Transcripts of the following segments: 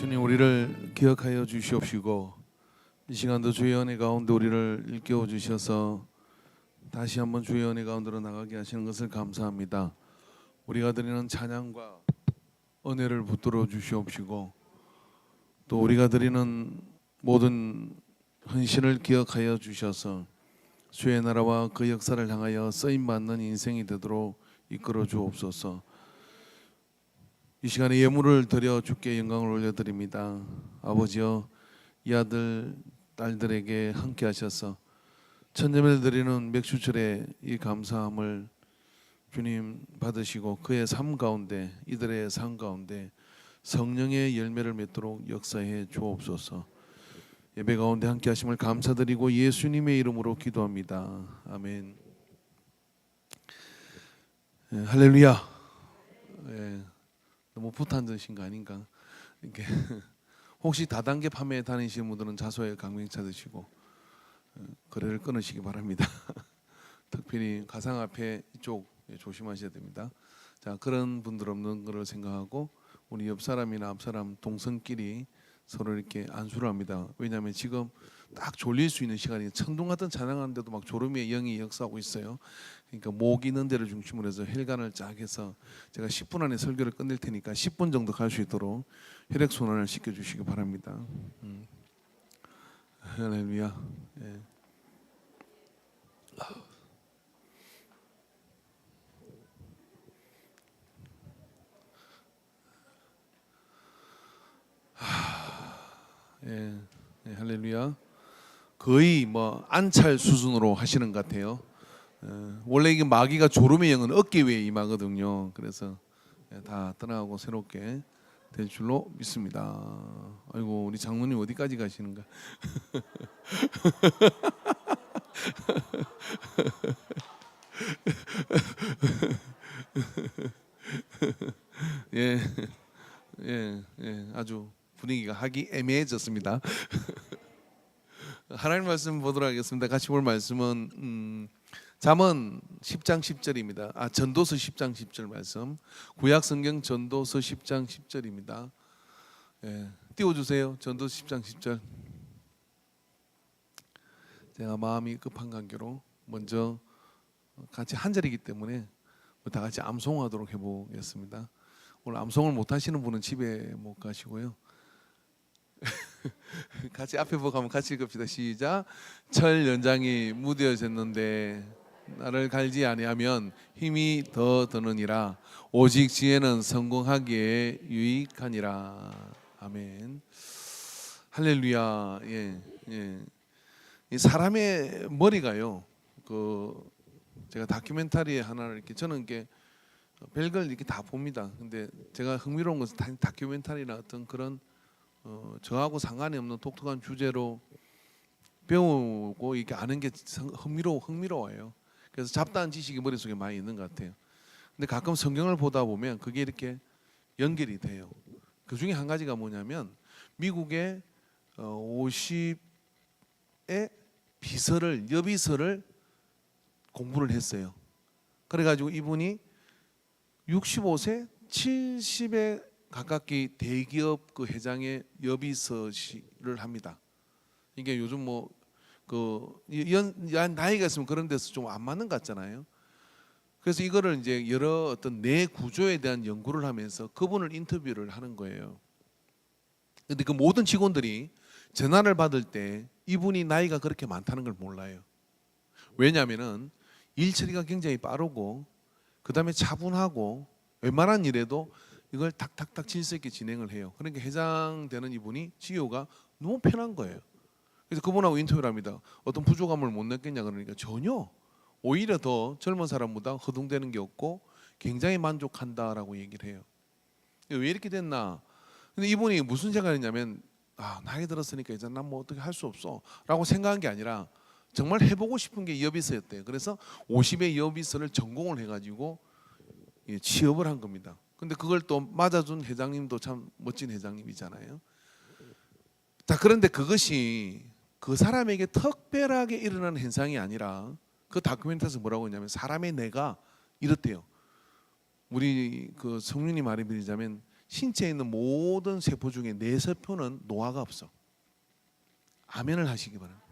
주님, 우리를 기억하여 주시옵시고 이 시간도 주의 은혜 가운데 우리를 일깨워 주셔서 다시 한번 주의 은혜 가운데로 나가게 하시는 것을 감사합니다. 우리가 드리는 찬양과 은혜를 붙들어 주시옵시고 또 우리가 드리는 모든 헌신을 기억하여 주셔서 주의 나라와 그 역사를 향하여 쓰임받는 인생이 되도록 이끌어 주옵소서. 이 시간에 예물을 드려 주께 영광을 올려드립니다. 아버지여, 이 아들 딸들에게 함께 하셔서 천재를 드리는 맥주절의 이 감사함을 주님 받으시고 그의 삶 가운데, 이들의 삶 가운데 성령의 열매를 맺도록 역사해 주옵소서. 예배 가운데 함께 하심을 감사드리고 예수님의 이름으로 기도합니다. 아멘. 할렐루야. 너무 부탄드신 거 아닌가? 이렇게 혹시 다단계 판매 다니시는 분들은 자소에 강명차 드시고 거래를 끊으시기 바랍니다. 특별히 가상화폐 이쪽 조심하셔야 됩니다. 자, 그런 분들 없는 것을 생각하고 우리 옆 사람이나 앞 사람 동성끼리 서로 이렇게 안수를 합니다. 왜냐하면 지금 딱 졸릴 수 있는 시간이 천둥 같은 찬양하는데도 막 졸음의 영이 역사하고 있어요. 그러니까 목 있는 데를 중심으로 해서 혈관을 쫙 해서 제가 10분 안에 설교를 끝낼 테니까 10분 정도 갈 수 있도록 혈액순환을 시켜주시기 바랍니다. 할렐루야. 예. 예, 예, 할렐루야. 거의 뭐 안찰 수준으로 하시는 것 같아요. 원래 이게 마귀가 졸음의 영은 어깨 위에 임하거든요. 그래서 다 떠나가고 새롭게 될 줄로 믿습니다. 아이고, 우리 장로님 어디까지 가시는가? 예, 예, 예, 아주 분위기가 하기 애매해졌습니다. 하나님 말씀 보도록 하겠습니다. 같이 볼 말씀은 잠언 10장 10절입니다. 전도서 10장 10절 말씀. 구약 성경 전도서 10장 10절입니다. 예, 띄워주세요. 전도서 10장 10절. 제가 마음이 급한 관계로 먼저 같이 한 절이기 때문에 다 같이 암송하도록 해보겠습니다. 오늘 암송을 못 하시는 분은 집에 못 가시고요. 같이 앞에 보고 한번 같이 읽읍시다. 시작. 철 연장이 무뎌졌는데 나를 갈지 아니하면 힘이 더 드느니라. 오직 지혜는 성공하기에 유익하니라. 아멘. 할렐루야. 예, 예. 이 사람의 머리가요. 제가 다큐멘터리 하나를 이렇게 저는 이렇게 별걸 이렇게 다 봅니다. 근데 제가 흥미로운 것은 다큐멘터리나 어떤 그런 저하고 상관이 없는 독특한 주제로 배우고 이렇게 아는 게 흥미로워요. 그래서 잡다한 지식이 머릿속에 많이 있는 것 같아요. 근데 가끔 성경을 보다 보면 그게 이렇게 연결이 돼요. 그 중에 한 가지가 뭐냐면 미국의 50의 여비서를 공부를 했어요. 그래가지고 이분이 65세, 70에 가깝게 대기업 그 회장의 여비서를 합니다. 이게 요즘 나이가 있으면 그런 데서 좀 안 맞는 것 같잖아요. 그래서 이거를 이제 여러 어떤 뇌 구조에 대한 연구를 하면서 그분을 인터뷰를 하는 거예요. 근데 그 모든 직원들이 전화를 받을 때 이분이 나이가 그렇게 많다는 걸 몰라요. 왜냐하면은 일 처리가 굉장히 빠르고 그 다음에 차분하고 웬만한 일에도 이걸 탁탁탁 질서 있게 진행을 해요. 그러니까 회장되는 이분이 CEO가 너무 편한 거예요. 그래서 그분하고 인터뷰를 합니다. 어떤 부족함을 못 느꼈냐 그러니까 전혀, 오히려 더 젊은 사람보다 허둥대는 게 없고 굉장히 만족한다라고 얘기를 해요. 왜 이렇게 됐나? 근데 이분이 무슨 생각을 했냐면 나이 들었으니까 이제 난 뭐 어떻게 할 수 없어 라고 생각한 게 아니라 정말 해보고 싶은 게 여비서였대요. 그래서 50의 여비서를 전공을 해가지고 취업을 한 겁니다. 근데 그걸 또 맞아준 회장님도 참 멋진 회장님이잖아요. 자, 그런데 그것이 그 사람에게 특별하게 일어나는 현상이 아니라 그 다큐멘터리에서 뭐라고 했냐면 사람의 뇌가 이렇대요. 우리 그 성윤이 말을 빌리자면 신체에 있는 모든 세포 중에 뇌세포는 노화가 없어. 아멘을 하시기 바랍니다.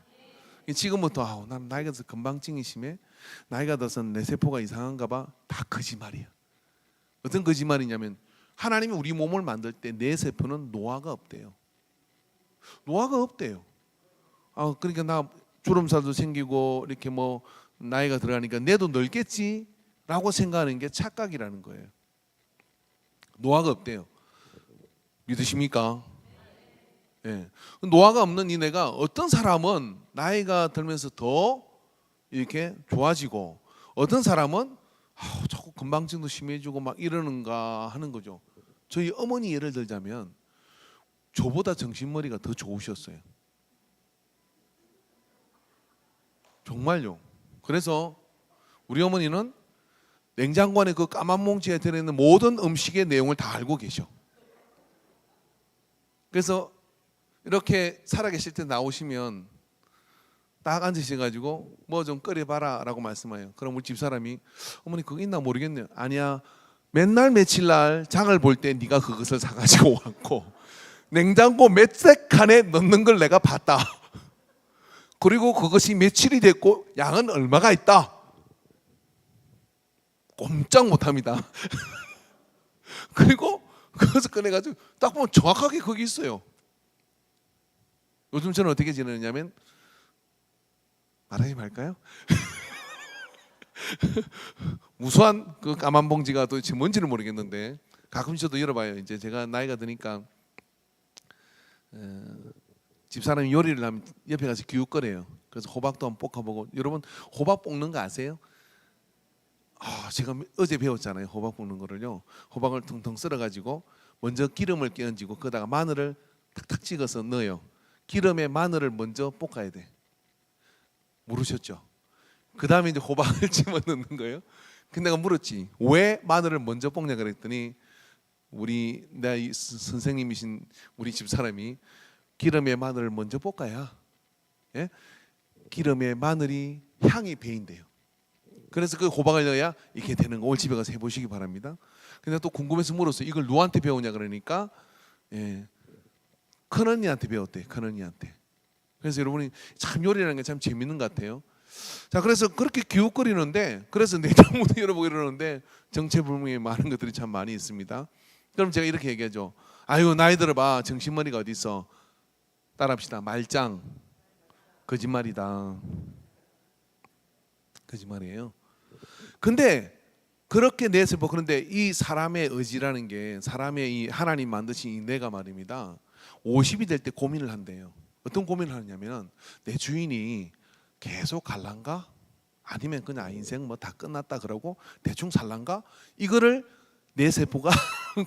지금부터 난 나이가 들어서 건망증이 심해, 나이가 들어서 내 세포가 이상한가 봐, 다 거짓말이야. 어떤 거짓말이냐면 하나님이 우리 몸을 만들 때 내 세포는 노화가 없대요. 노화가 없대요. 그러니까 나 주름살도 생기고 이렇게 뭐 나이가 들어가니까 내도 늙겠지 라고 생각하는 게 착각이라는 거예요. 노화가 없대요. 믿으십니까? 예. 노화가 없는 이내가 어떤 사람은 나이가 들면서 더 이렇게 좋아지고 어떤 사람은 자꾸 건망증도 심해지고 막 이러는가 하는 거죠. 저희 어머니 예를 들자면 저보다 정신머리가 더 좋으셨어요. 정말요. 그래서 우리 어머니는 냉장고 안에 그 까만 뭉치에 들어있는 모든 음식의 내용을 다 알고 계셔. 그래서 이렇게 살아계실 때 나오시면 딱 앉으셔가지고 뭐 좀 끓여봐라 라고 말씀해요. 그럼 우리 집사람이 어머니 그거 있나 모르겠네요. 아니야, 맨날 며칠 날 장을 볼 때 네가 그것을 사가지고 왔고 냉장고 몇색 칸에 넣는 걸 내가 봤다. 그리고 그것이 며칠이 됐고 양은 얼마가 있다. 꼼짝 못합니다. 그리고 그것을 꺼내가지고 딱 보면 정확하게 거기 있어요. 요즘 저는 어떻게 지내느냐면 말하지 말까요? 무수한 그 까만 봉지가 도대체 뭔지는 모르겠는데 가끔 저도 열어봐요. 이제 제가 나이가 드니까 집사람이 요리를 하면 옆에 가서 기웃거려요. 그래서 호박도 한번 볶아보고. 여러분 호박 볶는 거 아세요? 제가 어제 배웠잖아요. 호박 볶는 거를요. 호박을 텅텅 썰어가지고 먼저 기름을 끼얹고 거기다가 마늘을 탁탁 찍어서 넣어요. 기름에 마늘을 먼저 볶아야 돼. 모르셨죠? 그 다음에 이제 호박을 집어넣는 거예요. 근데 내가 물었지, 왜 마늘을 먼저 볶냐 그랬더니 내 선생님이신 우리 집사람이 기름에 마늘을 먼저 볶아야 기름에 마늘이 향이 배인대요. 그래서 그 호박을 넣어야 이렇게 되는 거. 오늘 집에 가서 해보시기 바랍니다. 근데 또 궁금해서 물었어요. 이걸 누구한테 배우냐 그러니까 큰언니한테 배웠대. 큰언니한테. 그래서 여러분이 참 요리라는 게 참 재밌는 것 같아요. 자, 그래서 그렇게 기웃거리는데, 그래서 내장부도 열어보고 이러는데 정체불명의 많은 것들이 참 많이 있습니다. 그럼 제가 이렇게 얘기하죠. 아유, 나이 들어봐. 정신머리가 어디 있어. 따라합시다. 말짱. 거짓말이다. 거짓말이에요. 근데 그렇게 내 세포, 그런데 이 사람의 의지라는 게, 사람의 이 하나님 만드신 이 뇌가 말입니다. 50이 될 때 고민을 한대요. 어떤 고민을 하냐면 내 주인이 계속 갈란가? 아니면 그냥 인생 뭐 다 끝났다 그러고 대충 살란가? 이거를 내 세포가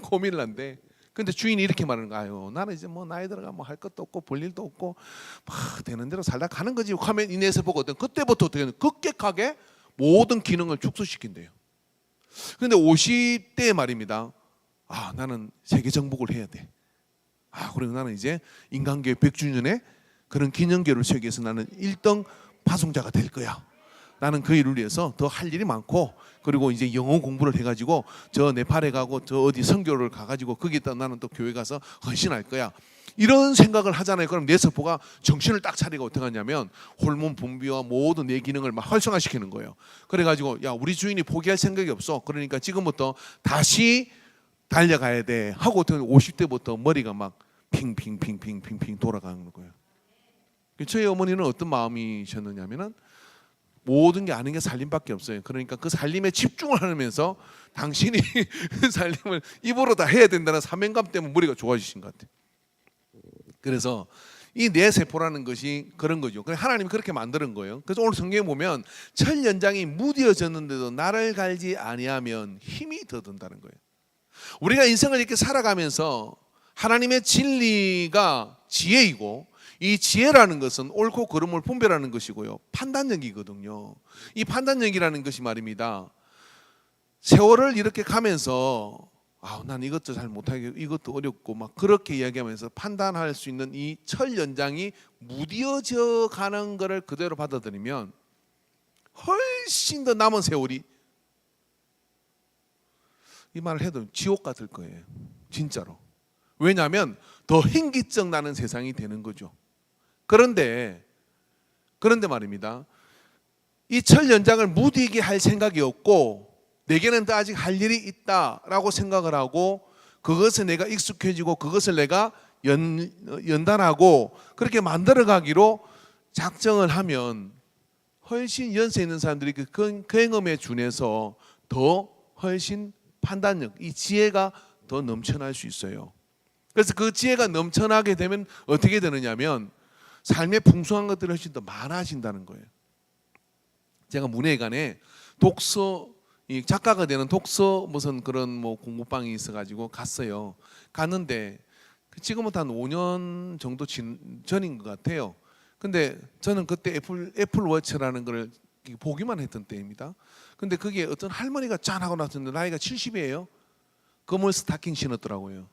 고민을 한대. 근데 주인이 이렇게 말하는 거예요. 나는 이제 뭐 나이 들어가 뭐 할 것도 없고 볼 일도 없고 막 되는 대로 살다 가는 거지. 하면 이 내 세포가 어떤 그때부터 어떻게 급격하게 모든 기능을 축소시킨대요. 근데 50대 말입니다. 나는 세계 정복을 해야 돼. 그리고 나는 이제 인간계의 100주년에 그런 기념계를 세우기 위해서 나는 1등 파송자가 될 거야. 나는 그 일을 위해서 더 할 일이 많고, 그리고 이제 영어 공부를 해가지고 저 네팔에 가고 저 어디 선교를 가가지고 거기다 나는 또 교회 가서 헌신할 거야. 이런 생각을 하잖아요. 그럼 내 세포가 정신을 딱 차리고 어떻게 하냐면 호르몬 분비와 모든 내 기능을 막 활성화시키는 거예요. 그래가지고 야, 우리 주인이 포기할 생각이 없어. 그러니까 지금부터 다시 달려가야 돼 하고 50대부터 머리가 막 핑핑핑핑핑핑 돌아가는 거예요. 저희 어머니는 어떤 마음이셨느냐면은 모든 게 아는 게 살림밖에 없어요. 그러니까 그 살림에 집중을 하면서 당신이 살림을 입으로 다 해야 된다는 사명감 때문에 머리가 좋아지신 것 같아요. 그래서 이 뇌 세포라는 것이 그런 거죠. 하나님이 그렇게 만드는 거예요. 그래서 오늘 성경에 보면 철연장이 무뎌졌는데도 나를 갈지 아니하면 힘이 더 든다는 거예요. 우리가 인생을 이렇게 살아가면서 하나님의 진리가 지혜이고, 이 지혜라는 것은 옳고 그름을 분별하는 것이고요, 판단력이거든요. 이 판단력이라는 것이 말입니다, 세월을 이렇게 가면서 난 이것도 잘 못하겠고 이것도 어렵고 막 그렇게 이야기하면서 판단할 수 있는 이 철 연장이 무뎌져 가는 것을 그대로 받아들이면 훨씬 더 남은 세월이, 이 말을 해도 지옥 같을 거예요. 진짜로. 왜냐하면 더 현기증 나는 세상이 되는 거죠. 그런데 말입니다. 이 철 연장을 무디게 할 생각이 없고 내게는 더 아직 할 일이 있다라고 생각을 하고 그것에 내가 익숙해지고 그것을 내가 연단하고 그렇게 만들어가기로 작정을 하면 훨씬 연세 있는 사람들이 그 경험에 준해서 더 훨씬 판단력, 이 지혜가 더 넘쳐날 수 있어요. 그래서 그 지혜가 넘쳐나게 되면 어떻게 되느냐면 삶의 풍성한 것들이 훨씬 더 많아진다는 거예요. 제가 문예관에 독서, 이 작가가 되는 독서 무슨 그런 뭐 공부방이 있어가지고 갔어요. 갔는데 지금부터 한 5년 정도 전인 것 같아요. 근데 저는 그때 애플워치라는 걸 보기만 했던 때입니다. 근데 그게 어떤 할머니가 짠 하고 나왔는데 나이가 70이에요. 검은 스타킹 신었더라고요.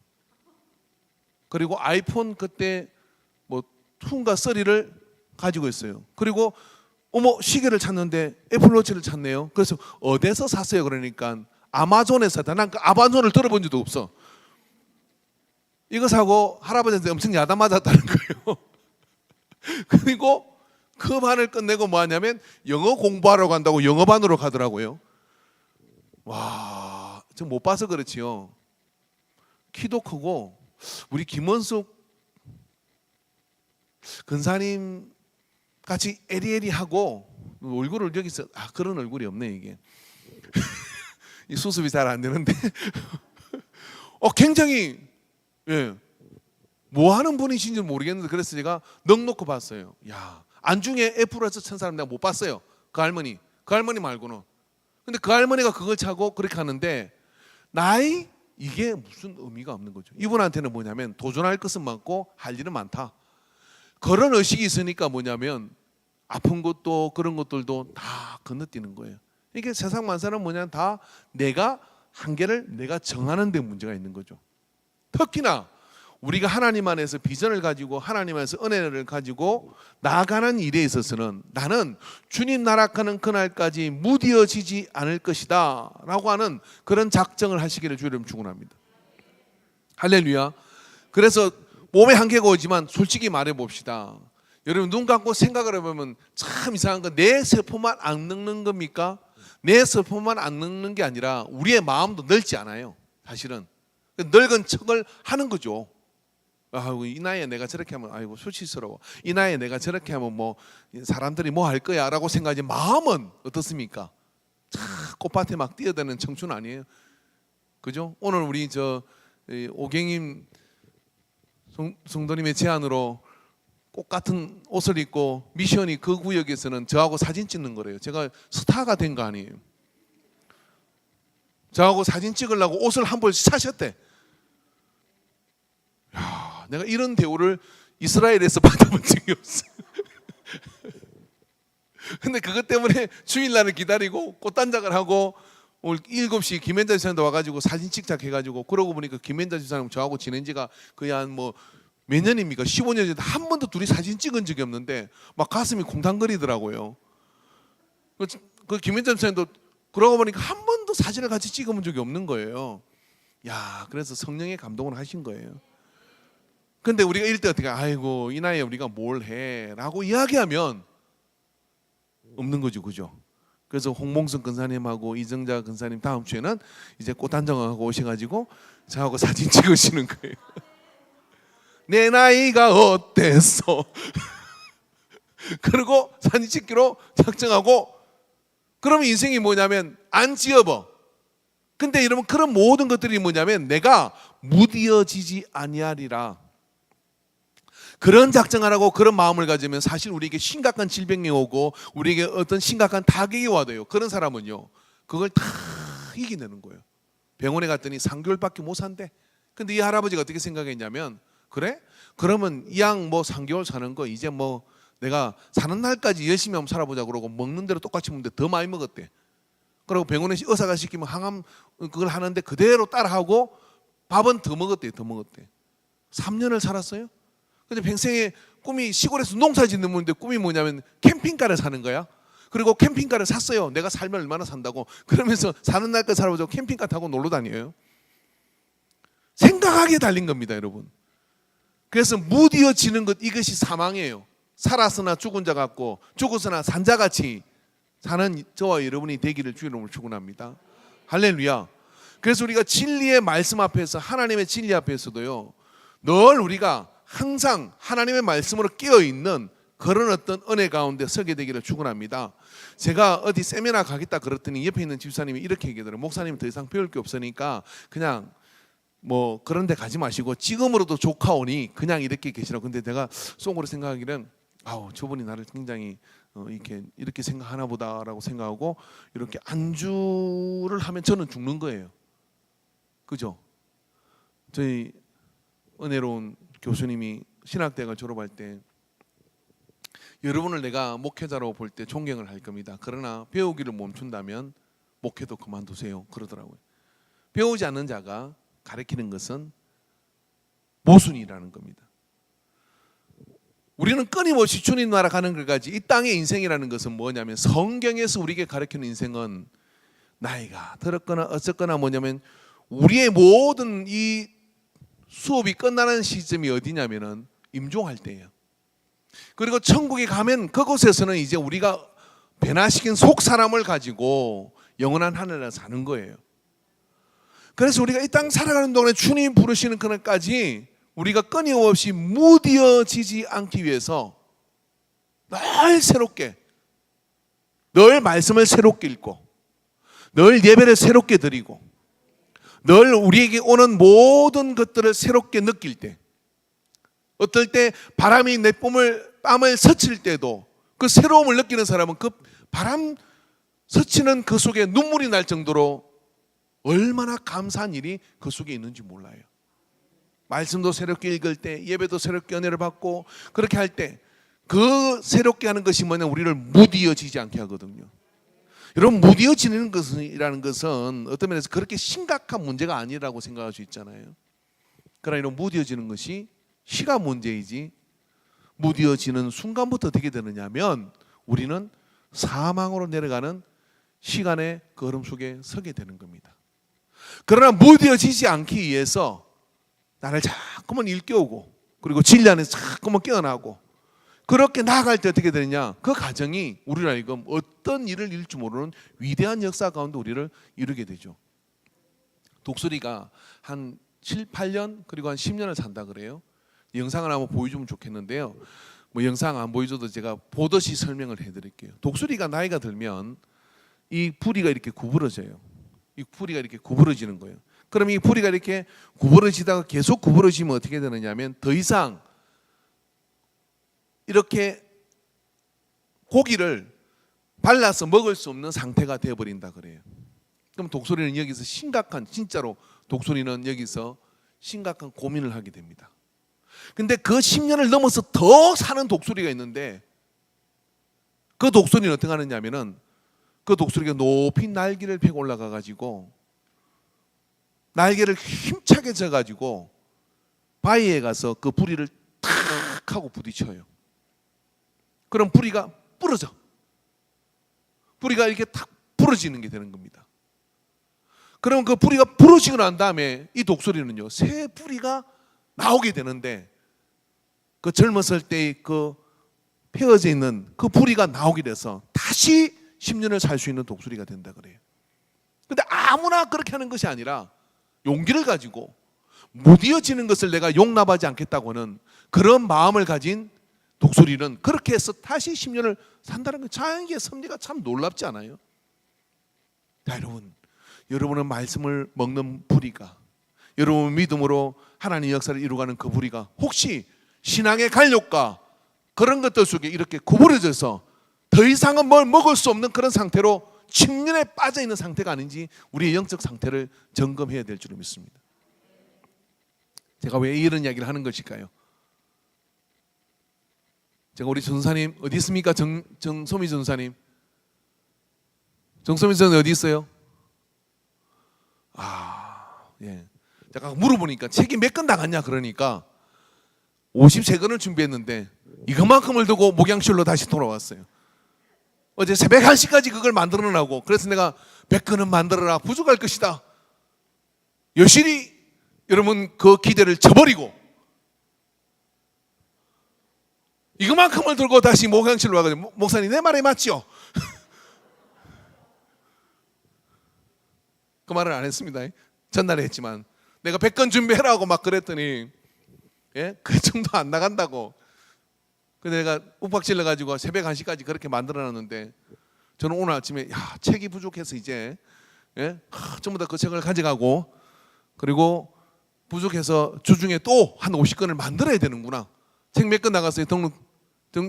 그리고 아이폰 그때 뭐 2인가 3를 가지고 있어요. 그리고 어머 시계를 찾는데 애플워치를 찾네요. 그래서 어디서 샀어요? 그러니까 아마존에서 샀다. 난 그 아마존을 들어본 적도 없어. 이거 사고 할아버지한테 엄청 야단 맞았다는 거예요. 그리고 그 반을 끝내고 뭐 하냐면 영어 공부하러 간다고 영어반으로 가더라고요. 와, 저 못 봐서 그렇지요. 키도 크고 우리 김원숙 근사님 같이 에리에리하고 얼굴을 여기서 그런 얼굴이 없네 이게. 이 수습이 잘 안 되는데 굉장히 뭐 하는 분이신지 모르겠는데 그래서 제가 넉넉히 봤어요. 야, 안중에 애플워치 천 사람 내가 못 봤어요. 그 할머니 말고는. 근데 그 할머니가 그걸 차고 그렇게 하는데 나이 이게 무슨 의미가 없는 거죠. 이분한테는 뭐냐면 도전할 것은 많고 할 일은 많다. 그런 의식이 있으니까 뭐냐면 아픈 것도 그런 것들도 다 건너뛰는 거예요. 이게 세상 만사는 뭐냐면 다 내가 한계를 내가 정하는 데 문제가 있는 거죠. 특히나 우리가 하나님 안에서 비전을 가지고 하나님 안에서 은혜를 가지고 나아가는 일에 있어서는 나는 주님 나라 가는 그날까지 무디어지지 않을 것이다 라고 하는 그런 작정을 하시기를 주님 축원합니다. 할렐루야. 그래서 몸에 한계가 오지만 솔직히 말해 봅시다. 여러분 눈 감고 생각을 해보면 참 이상한 건 내 세포만 안 늙는 겁니까? 내 세포만 안 늙는 게 아니라 우리의 마음도 늙지 않아요. 사실은 늙은 척을 하는 거죠. 아이고 이 나이에 내가 저렇게 하면 아이고 수치스러워. 이 나이에 내가 저렇게 하면 뭐 사람들이 뭐 할 거야 라고 생각하지 마음은 어떻습니까? 참 꽃밭에 막 뛰어드는 청춘 아니에요. 그죠? 오늘 우리 저 오경임 성도님의 제안으로 꽃 같은 옷을 입고 미션이 그 구역에서는 저하고 사진 찍는 거래요. 제가 스타가 된 거 아니에요. 저하고 사진 찍으려고 옷을 한 벌 사셨대. 야, 내가 이런 대우를 이스라엘에서 받아본 적이 없어요. 근데 그것 때문에 주일날을 기다리고 꽃단장을 하고 오늘 7시 김현자 지사님도 와가지고 사진 찍자 해가지고 그러고 보니까 김현자 지사님 저하고 지낸 지가 거의 한 뭐 몇 년입니까? 15년 전에 한 번도 둘이 사진 찍은 적이 없는데 막 가슴이 콩당거리더라고요. 그 김현자 지사님도 그러고 보니까 한 번도 사진을 같이 찍어본 적이 없는 거예요. 야, 그래서 성령의 감동을 하신 거예요. 근데 우리가 이럴 때 어떻게 아이고 이 나이에 우리가 뭘 해 라고 이야기하면 없는 거죠. 그죠? 그래서 홍봉선 근사님하고 이정자 근사님 다음 주에는 이제 꽃단장하고 오셔가지고 저하고 사진 찍으시는 거예요. 내 나이가 어땠어? 그리고 사진 찍기로 작정하고 그러면 인생이 뭐냐면 안 지어버. 근데 여러분 그런 모든 것들이 뭐냐면 내가 무디어지지 아니하리라. 그런 작정을 하고 그런 마음을 가지면 사실 우리에게 심각한 질병이 오고 우리에게 어떤 심각한 타격이 와도요. 그런 사람은요. 그걸 다 이겨내는 거예요. 병원에 갔더니 3개월밖에 못 산대. 근데 이 할아버지가 어떻게 생각했냐면 그래? 그러면 이 양 뭐 3개월 사는 거 이제 뭐 내가 사는 날까지 열심히 한번 살아보자 그러고 먹는 대로 똑같이 먹는데 더 많이 먹었대. 그리고 병원에 의사가 시키면 항암 그걸 하는데 그대로 따라하고 밥은 더 먹었대. 3년을 살았어요. 근데 평생에 꿈이 시골에서 농사 짓는 분인데 꿈이 뭐냐면 캠핑카를 사는 거야. 그리고 캠핑카를 샀어요. 내가 살면 얼마나 산다고. 그러면서 사는 날까지 살아보자고 캠핑카 타고 놀러 다녀요. 생각하기에 달린 겁니다, 여러분. 그래서 무디어지는 것, 이것이 사망이에요. 살았으나 죽은 자 같고 죽었으나 산 자 같이 사는 저와 여러분이 되기를 주의 이름으로 축원합니다. 할렐루야. 그래서 우리가 진리의 말씀 앞에서, 하나님의 진리 앞에서도요, 늘 우리가 항상 하나님의 말씀으로 깨어있는 그런 어떤 은혜 가운데 서게 되기를 축원합니다. 제가 어디 세미나 가겠다 그랬더니 옆에 있는 집사님이 이렇게 얘기하더라고요. 목사님 더 이상 배울 게 없으니까 그냥 뭐 그런 데 가지 마시고 지금으로도 조카오니 그냥 이렇게 계시라고. 근데 내가 속으로 생각하기는 아우, 저분이 나를 굉장히 이렇게 생각하나 보다라고 생각하고, 이렇게 안주를 하면 저는 죽는 거예요. 그죠? 저희 은혜로운 교수님이 신학대학을 졸업할 때 여러분을 내가 목회자로 볼 때 존경을 할 겁니다. 그러나 배우기를 멈춘다면 목회도 그만두세요, 그러더라고요. 배우지 않는 자가 가르치는 것은 모순이라는 겁니다. 우리는 끊임없이 주님 나라 가는 것까지 이 땅의 인생이라는 것은 뭐냐면, 성경에서 우리에게 가르치는 인생은 나이가 들었거나 어쨌거나 뭐냐면, 우리의 모든 이 수업이 끝나는 시점이 어디냐면은 임종할 때예요. 그리고 천국에 가면 그곳에서는 이제 우리가 변화시킨 속 사람을 가지고 영원한 하늘에 사는 거예요. 그래서 우리가 이 땅 살아가는 동안에 주님 부르시는 그날까지 우리가 끊임없이 무디어지지 않기 위해서 늘 새롭게, 늘 말씀을 새롭게 읽고, 늘 예배를 새롭게 드리고, 늘 우리에게 오는 모든 것들을 새롭게 느낄 때, 어떨 때 바람이 내 뺨을 스칠 때도 그 새로움을 느끼는 사람은 그 바람 스치는 그 속에 눈물이 날 정도로 얼마나 감사한 일이 그 속에 있는지 몰라요. 말씀도 새롭게 읽을 때, 예배도 새롭게 은혜를 받고, 그렇게 할 때 그 새롭게 하는 것이 뭐냐, 우리를 무디어지지 않게 하거든요. 여러분, 무디어지는 것이라는 것은 어떤 면에서 그렇게 심각한 문제가 아니라고 생각할 수 있잖아요. 그러나 이런 무디어지는 것이 시간 문제이지, 무디어지는 순간부터 어떻게 되느냐면 우리는 사망으로 내려가는 시간의 걸음 속에 서게 되는 겁니다. 그러나 무디어지지 않기 위해서 나를 자꾸만 일깨우고, 그리고 진리 안에서 자꾸만 깨어나고, 그렇게 나아갈 때 어떻게 되느냐, 그 과정이 우리로 하여금 어떤 일을 이룰 줄 모르는 위대한 역사 가운데 우리를 이루게 되죠. 독수리가 한 7, 8년 그리고 한 10년을 산다 그래요. 영상을 한번 보여주면 좋겠는데요, 뭐 영상 안 보여줘도 제가 보듯이 설명을 해드릴게요. 독수리가 나이가 들면 이 부리가 이렇게 구부러져요. 이 부리가 이렇게 구부러지는 거예요. 그럼 이 부리가 이렇게 구부러지다가 계속 구부러지면 어떻게 되느냐면 더 이상 이렇게 고기를 발라서 먹을 수 없는 상태가 되어버린다 그래요. 그럼 독수리는 여기서 심각한, 진짜로 독수리는 여기서 심각한 고민을 하게 됩니다. 근데 그 10년을 넘어서 더 사는 독수리가 있는데, 그 독수리는 어떻게 하느냐면은 그 독수리가 높이 날개를 펴고 올라가 가지고 날개를 힘차게 져 가지고 바위에 가서 그 부리를 탁 하고 부딪혀요. 그럼 부리가 부러져. 부리가 이렇게 탁 부러지는 게 되는 겁니다. 그럼 그 부리가 부러지고 난 다음에 이 독수리는요, 새 부리가 나오게 되는데, 그 젊었을 때의 그 펴어져 있는 그 부리가 나오게 돼서 다시 10년을 살 수 있는 독수리가 된다 그래요. 근데 아무나 그렇게 하는 것이 아니라 용기를 가지고 무디어지는 것을 내가 용납하지 않겠다고는 그런 마음을 가진 독수리는 그렇게 해서 다시 10년을 산다는 건 자연의 섭리가 참 놀랍지 않아요? 자, 여러분은 말씀을 먹는 부리가, 여러분 믿음으로 하나님의 역사를 이루어가는 그 부리가 혹시 신앙의 간욕과 그런 것들 속에 이렇게 구부러져서 더 이상은 뭘 먹을 수 없는 그런 상태로 침륜에 빠져 있는 상태가 아닌지 우리의 영적 상태를 점검해야 될 줄 믿습니다. 제가 왜 이런 이야기를 하는 것일까요? 제가 우리 전사님 어디 있습니까? 정소미 전사님. 정소미 전사님 어디 있어요? 예. 제가 물어보니까 책이 몇 권 나갔냐 그러니까 53권을 준비했는데 이것만큼을 두고 목양실로 다시 돌아왔어요. 어제 새벽 1시까지 그걸 만들어내고, 그래서 내가 100권은 만들어라, 부족할 것이다. 여실히 여러분 그 기대를 저버리고 이거만큼을 들고 다시 목양실로 와가지고 목사님 내 말이 맞죠? 그 말을 안 했습니다. 전날에 했지만 내가 100건 준비해라고 막 그랬더니 예? 그 정도 안 나간다고. 그래서 내가 욱박질러 가지고 새벽 1시까지 그렇게 만들어놨는데 저는 오늘 아침에 야, 책이 부족해서 이제 예? 전부 다 그 책을 가져가고 그리고 부족해서 주중에 또 한 50건을 만들어야 되는구나. 책 몇 건 나갔어요? 등록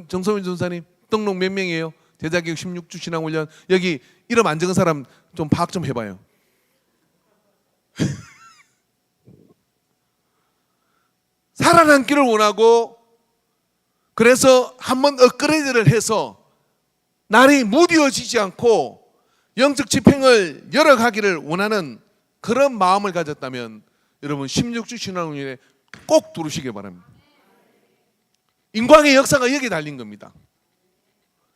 정소민 전사님 등록 몇 명이에요? 제자교육 16주 신앙훈련 여기 이름 안 적은 사람 좀 파악 좀 해봐요. 살아남기를 원하고 그래서 한번 업그레이드를 해서 날이 무뎌지지 않고 영적 집행을 열어가기를 원하는 그런 마음을 가졌다면 여러분 16주 신앙훈련에 꼭 들으시길 바랍니다. 인광의 역사가 여기 달린 겁니다.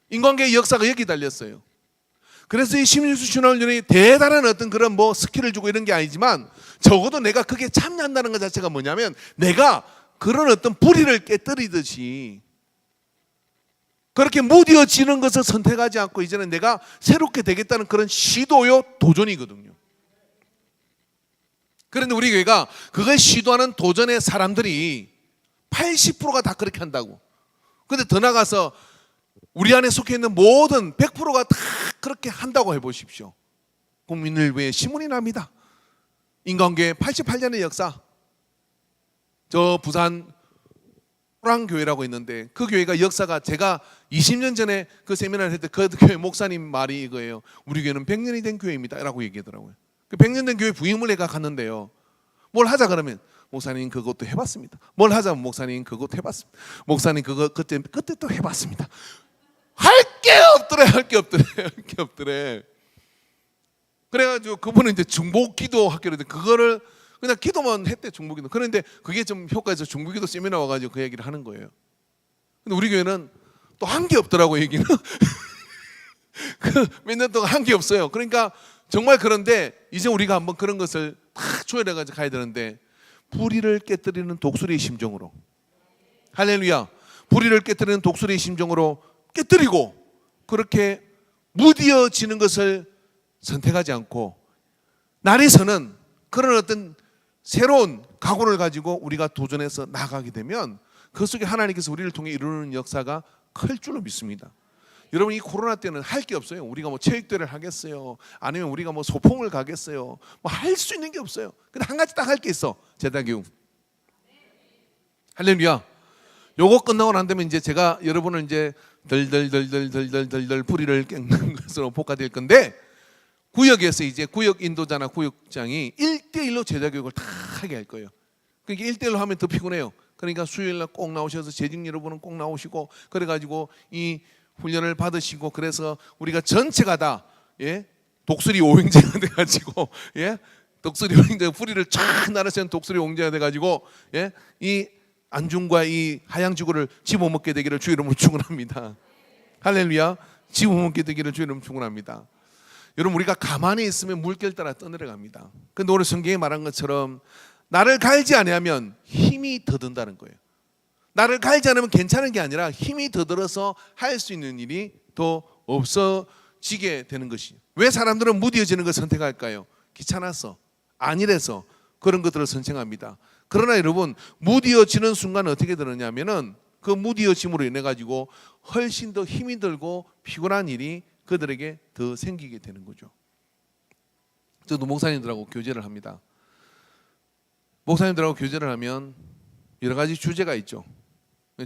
인간계의 역사가 여기 달렸어요. 그래서 이 16주 신앙훈련이 대단한 어떤 그런 뭐 스킬을 주고 이런 게 아니지만 적어도 내가 그게 참여한다는 것 자체가 뭐냐면 내가 그런 어떤 불의를 깨뜨리듯이 그렇게 무뎌지는 것을 선택하지 않고 이제는 내가 새롭게 되겠다는 그런 시도요 도전이거든요. 그런데 우리 교회가 그걸 시도하는 도전의 사람들이 80%가 다 그렇게 한다고. 그런데 더 나가서 우리 안에 속해 있는 모든 100%가 다 그렇게 한다고 해보십시오. 국민을 위해 신문이 납니다. 인간계 88년의 역사. 저 부산 호랑교회라고 있는데 그 교회가 역사가 제가 20년 전에 그 세미나를 했을 때 그 교회 목사님 말이 이거예요. 우리 교회는 100년이 된 교회입니다 라고 얘기하더라고요. 그 100년 된 교회 부임을 내가 갔는데요. 뭘 하자 그러면 목사님 그것도 해봤습니다. 뭘 하자면 목사님 그것도 해봤습니다. 목사님 그거 그때 또 해봤습니다. 할 게 없더래. 할 게 없더래. 할 게 없더래. 그래가지고 그분은 이제 중보기도 학교를 그거를 그냥 기도만 했대. 중보기도. 그런데 그게 좀 효과에서 중보기도 세미나 와가지고 그 얘기를 하는 거예요. 근데 우리 교회는 또 한 게 없더라고 얘기는. 그 몇 년 동안 한 게 없어요. 그러니까 정말 그런데 이제 우리가 한번 그런 것을 탁 조율해가지고 가야 되는데 불의를 깨뜨리는 독수리의 심정으로 할렐루야 불의를 깨뜨리는 독수리의 심정으로 깨뜨리고 그렇게 무뎌지는 것을 선택하지 않고 날에서는 그런 어떤 새로운 각오를 가지고 우리가 도전해서 나가게 되면 그 속에 하나님께서 우리를 통해 이루는 역사가 클 줄로 믿습니다. 여러분 이 코로나 때는 할 게 없어요. 우리가 뭐 체육대회를 하겠어요? 아니면 우리가 뭐 소풍을 가겠어요? 뭐 할 수 있는 게 없어요. 근데 한 가지 딱 할 게 있어. 제자교육. 할렐루야. 요거 끝나고 난 다음에 이제 제가 여러분을 이제 덜덜덜덜덜덜덜 불의를 깨는 것으로 복화될 건데 구역에서 이제 구역 인도자나 구역장이 1대1로 제자교육을 다 하게 할 거예요. 그러니까 1대1로 하면 더 피곤해요. 그러니까 수요일날 꼭 나오셔서 재직 여러분은 꼭 나오시고 그래가지고 이 훈련을 받으시고 그래서 우리가 전체가 다 예? 독수리 오행제가 돼가지고 예? 독수리 오행제 뿌리를 쫙 날아서는 독수리 오행제가 돼가지고 예? 이 안중과 이 하양지구를 집어먹게 되기를 주 이름으로 축원합니다. 할렐루야. 집어먹게 되기를 주 이름으로 축원합니다. 여러분 우리가 가만히 있으면 물결 따라 떠내려갑니다. 근데 오늘 성경에 말한 것처럼 나를 갈지 아니하면 힘이 더 든다는 거예요. 나를 갈지 않으면 괜찮은 게 아니라 힘이 더 들어서 할 수 있는 일이 더 없어지게 되는 것이죠. 왜 사람들은 무뎌지는 것을 선택할까요? 귀찮아서, 안일해서 그런 것들을 선택합니다. 그러나 여러분 무뎌지는 순간 어떻게 되느냐면은 그 무뎌짐으로 인해 가지고 훨씬 더 힘이 들고 피곤한 일이 그들에게 더 생기게 되는 거죠. 저도 목사님들하고 교제를 합니다. 목사님들하고 교제를 하면 여러 가지 주제가 있죠.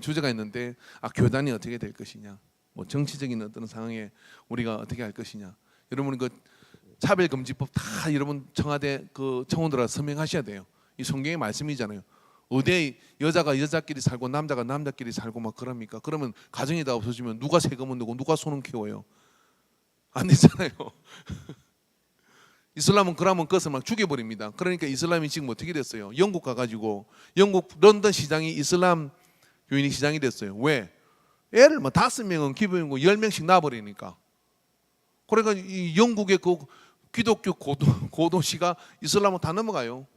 주제가 있는데 교단이 어떻게 될 것이냐, 뭐 정치적인 어떤 상황에 우리가 어떻게 할 것이냐. 여러분 그 차별금지법 다 여러분 청와대 그 청원들아 서명하셔야 돼요. 이 성경의 말씀이잖아요. 어디 여자가 여자끼리 살고 남자가 남자끼리 살고 막 그럽니까? 그러면 가정이 다 없어지면 누가 세금을 내고 누가 손을 키워요? 안 되잖아요. 이슬람은 그러면 그것을 막 죽여버립니다. 그러니까 이슬람이 지금 어떻게 됐어요? 영국 가가지고 영국 런던 시장이 이슬람 교인이 시장이 됐어요. 왜? 애를 뭐 5명은 기본이고 10명씩 낳아버리니까. 그러니까 이 영국의 그 기독교 고도시가 이슬람으로 다 넘어가요.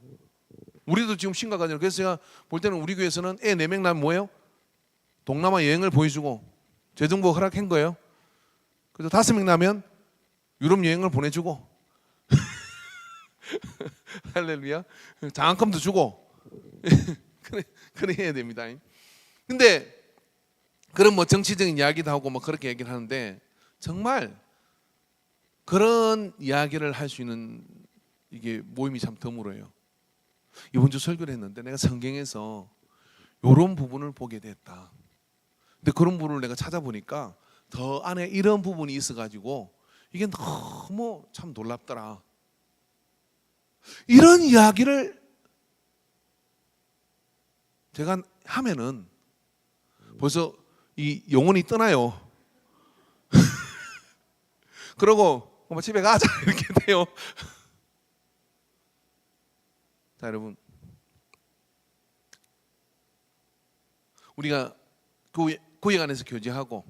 우리도 지금 심각하잖아요. 그래서 제가 볼 때는 우리 교회에서는 애 4명 나면 뭐예요? 동남아 여행을 보여주고 재정부 허락한 거예요. 그래서 5명 나면 유럽 여행을 보내주고 할렐루야. 장학금도 주고 그래 해야 됩니다. 근데 그런 뭐 정치적인 이야기도 하고 뭐 그렇게 얘기를 하는데 정말 그런 이야기를 할 수 있는 이게 모임이 참 드물어요. 이번 주 설교를 했는데 내가 성경에서 이런 부분을 보게 됐다. 근데 그런 부분을 내가 찾아보니까 더 안에 이런 부분이 있어가지고 이게 너무 참 놀랍더라. 이런 이야기를 제가 하면은 벌써 이 영혼이 떠나요. 그러고 집에 가자 이렇게 돼요. 자, 여러분, 우리가 구역 안에서 교제하고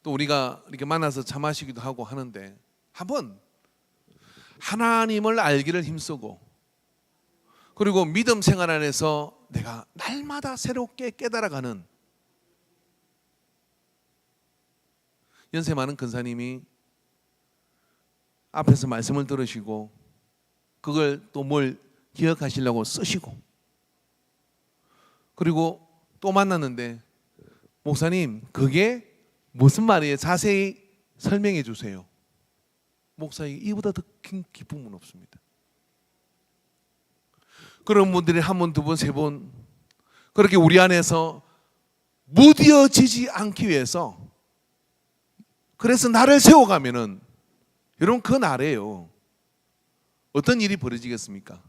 또 우리가 이렇게 만나서 차 마시기도 하고 하는데 한번 하나님을 알기를 힘쓰고 그리고 믿음 생활 안에서 내가 날마다 새롭게 깨달아가는 연세 많은 근사님이 앞에서 말씀을 들으시고 그걸 또 뭘 기억하시려고 쓰시고 그리고 또 만났는데 목사님 그게 무슨 말이에요? 자세히 설명해 주세요. 목사님 이보다 더 큰 기쁨은 없습니다. 그런 분들이 한 번, 두 번, 세 번 그렇게 우리 안에서 무뎌지지 않기 위해서 그래서 나를 세워가면은 여러분 그 날에요 어떤 일이 벌어지겠습니까?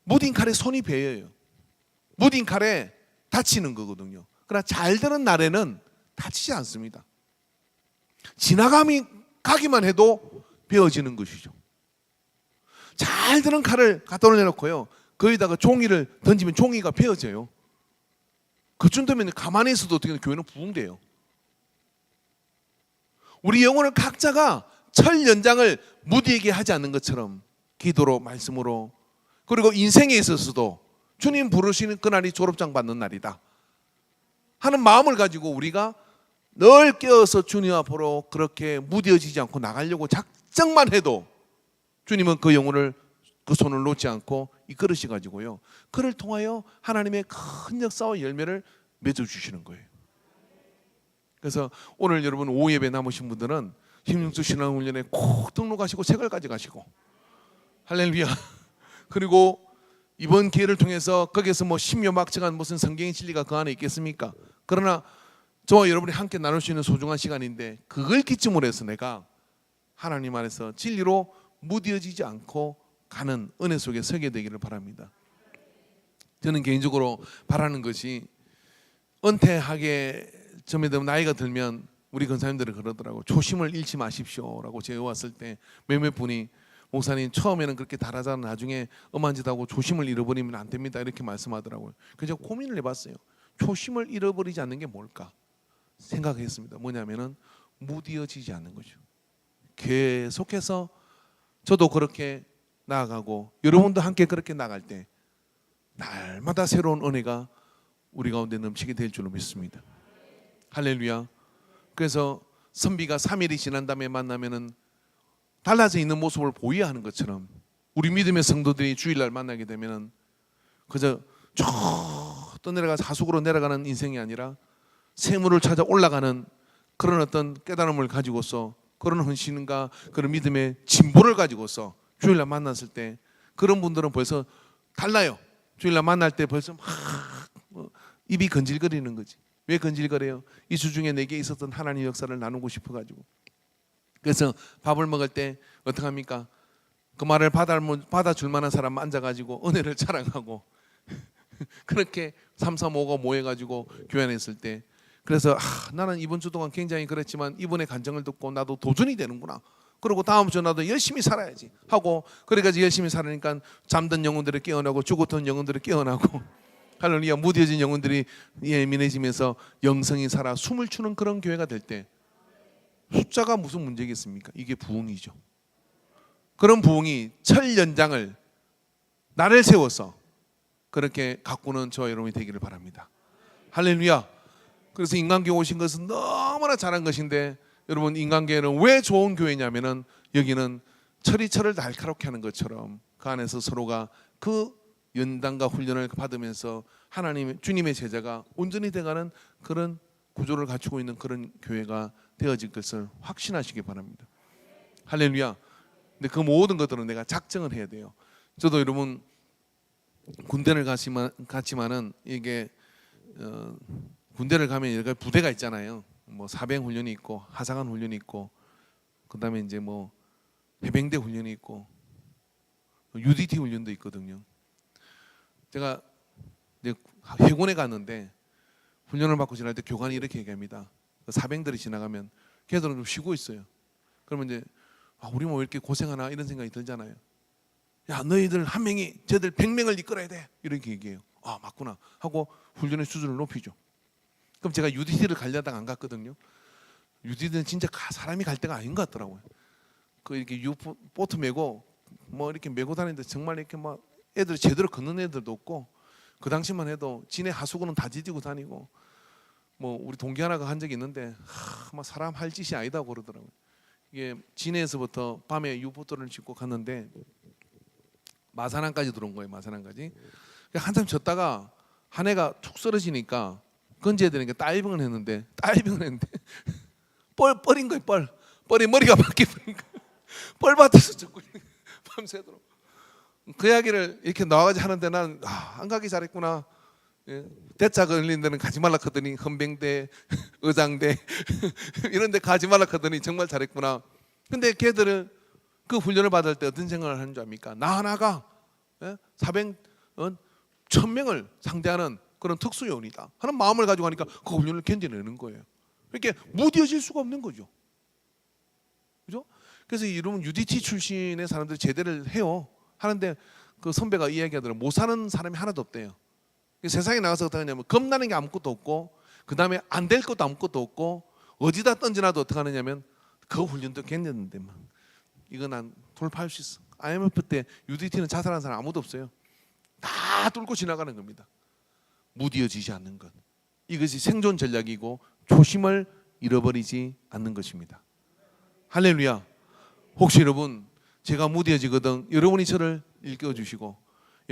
무딘 칼에 손이 베어요. 무딘 칼에 다치는 거거든요. 그러나 잘 되는 날에는 다치지 않습니다. 가기만 해도 베어지는 것이죠. 잘 되는 칼을 갖다 올려놓고요 거기다가 종이를 던지면 종이가 베어져요. 그쯤 되면 가만히 있어도 어떻게 교회는 부흥돼요. 우리 영혼을 각자가 철 연장을 무디게 하지 않는 것처럼 기도로 말씀으로 그리고 인생에 있어서도 주님 부르시는 그날이 졸업장 받는 날이다 하는 마음을 가지고 우리가 늘 깨어서 주님 앞으로 그렇게 무뎌지지 않고 나가려고 작정만 해도 주님은 그 영혼을 그 손을 놓지 않고 이끌으시 가지고요 그를 통하여 하나님의 큰 역사와 열매를 맺어주시는 거예요. 그래서 오늘 여러분 오후 예배 남으신 분들은 힘영수 신앙훈련에 꼭 등록하시고 책을 가져가시고 할렐루야. 그리고 이번 기회를 통해서 거기에서 뭐 신묘막측한 무슨 성경의 진리가 그 안에 있겠습니까? 그러나 저와 여러분이 함께 나눌 수 있는 소중한 시간인데 그걸 기점으로 해서 내가 하나님 안에서 진리로 무뎌지지 않고 가는 은혜 속에 서게 되기를 바랍니다. 저는 개인적으로 바라는 것이 은퇴하게 점에 되면 나이가 들면 우리 권사님들이 그러더라고 초심을 잃지 마십시오라고 제가 왔을 때 몇몇 분이 목사님 처음에는 그렇게 달아자는 나중에 엄한 짓 하고 초심을 잃어버리면 안 됩니다 이렇게 말씀하더라고요. 그래서 제가 고민을 해봤어요. 초심을 잃어버리지 않는 게 뭘까 생각했습니다. 뭐냐면은 무디어지지 않는 거죠. 계속해서 저도 그렇게 나아가고 여러분도 함께 그렇게 나갈 때 날마다 새로운 은혜가 우리 가운데 넘치게 될 줄로 믿습니다. 할렐루야. 그래서 선비가 3일이 지난 다음에 만나면은 달라져 있는 모습을 보여야 하는 것처럼 우리 믿음의 성도들이 주일날 만나게 되면은 그저 쭉 떠내려가서 하수구로 내려가는 인생이 아니라 세물을 찾아 올라가는 그런 어떤 깨달음을 가지고서 그런 헌신과 그런 믿음의 진보를 가지고서 주일날 만났을 때 그런 분들은 벌써 달라요. 주일날 만날 때 벌써 막 입이 건질거리는 거지. 왜 건질거려요? 이 주중에 내게 있었던 하나님의 역사를 나누고 싶어가지고. 그래서 밥을 먹을 때 어떻게 합니까? 그 말을 받아줄 만한 사람 앉아가지고 은혜를 자랑하고 그렇게 3, 4, 5가 모여가지고 교회 안에 있을 때 그래서 나는 이번 주 동안 굉장히 그랬지만 이번에 간증을 듣고 나도 도전이 되는구나. 그리고 다음 주 나도 열심히 살아야지 하고 그래가지고 열심히 살으니까 잠든 영혼들이 깨어나고 죽었던 영혼들이 깨어나고 할렐루야 무뎌진 영혼들이 예민해지면서 영성이 살아 숨을 추는 그런 교회가 될 때 숫자가 무슨 문제겠습니까? 이게 부흥이죠. 그런 부흥이 철 연장을 나를 세워서 그렇게 가꾸는 저와 여러분이 되기를 바랍니다. 할렐루야. 그래서 인간교회 오신 것은 너무나 잘한 것인데, 여러분, 인간교회는 왜 좋은 교회냐면은 여기는 철이 철을 날카롭게 하는 것처럼 그 안에서 서로가 그 연단과 훈련을 받으면서 하나님, 주님의 제자가 온전히 돼가는 그런 구조를 갖추고 있는 그런 교회가 되어질 것을 확신하시기 바랍니다. 할렐루야. 근데 그 모든 것들은 내가 작정을 해야 돼요. 저도 여러분 군대를 갔지만은 이게 군대를 가면 여러 가지 부대가 있잖아요. 뭐 사병 훈련이 있고 하사관 훈련이 있고, 그다음에 이제 뭐 해병대 훈련이 있고 UDT 훈련도 있거든요. 제가 이제 해군에 갔는데 훈련을 받고 지날 때 교관이 이렇게 얘기합니다. 사병들이 지나가면 걔들은 좀 쉬고 있어요. 그러면 이제 우리 뭐 이렇게 고생하나 이런 생각이 들잖아요. 야, 너희들 한 명이 쟤들 100명을 이끌어야 돼, 이렇게 얘기해요. 맞구나 하고 훈련의 수준을 높이죠. 그럼 제가 UDT를 가려다가 안 갔거든요. UDT는 진짜 사람이 갈 데가 아닌 것 같더라고요. 그 이렇게 보트 메고 뭐 이렇게 메고 다니는데 정말 이렇게 막 애들 제대로 걷는 애들도 없고, 그 당시만 해도 진해 하수구는 다 디디고 다니고, 뭐 우리 동기 하나가 한 적이 있는데 막 사람 할 짓이 아니다고 그러더라고요. 이게 진해에서부터 밤에 유보트를 짓고 갔는데 마산항까지 들어온 거예요. 마산항까지. 한참 졌다가 한 해가 툭 쓰러지니까 건져야 되니까 다이빙을 했는데 뻘인 거예요. 뻘이 머리가 바뀌니까 뻘밭에서 젖고 있는 거예요. 밤새도록. 그 이야기를 이렇게 나와가지고 하는데 난 안 가기 잘했구나. 대차 걸린 데는 가지 말라 하더니 헌병대, 의장대 이런 데 가지 말라 하더니 정말 잘했구나. 근데 걔들은 그 훈련을 받을 때 어떤 생각을 하는 줄 압니까? 나 하나가 1000명을 상대하는 그런 특수요원이다 하는 마음을 가지고 하니까 그 훈련을 견뎌내는 거예요. 이렇게 무뎌질 수가 없는 거죠. 그죠? 그래서 여러분 UDT 출신의 사람들이 제대를 해요. 하는데 그 선배가 이야기하더라고요. 못 사는 사람이 하나도 없대요. 세상에 나가서 어떻게 하냐면 겁나는 게 아무것도 없고, 그 다음에 안 될 것도 아무것도 없고, 어디다 던져놔도 어떻게 하느냐면 그 훈련도 견뎠는데 막 이거 난 돌파할 수 있어. IMF 때 UDT는 자살한 사람 아무도 없어요. 다 뚫고 지나가는 겁니다. 무뎌지지 않는 것, 이것이 생존 전략이고 초심을 잃어버리지 않는 것입니다. 할렐루야. 혹시 여러분 제가 무뎌지거든 여러분이 저를 일깨워주시고,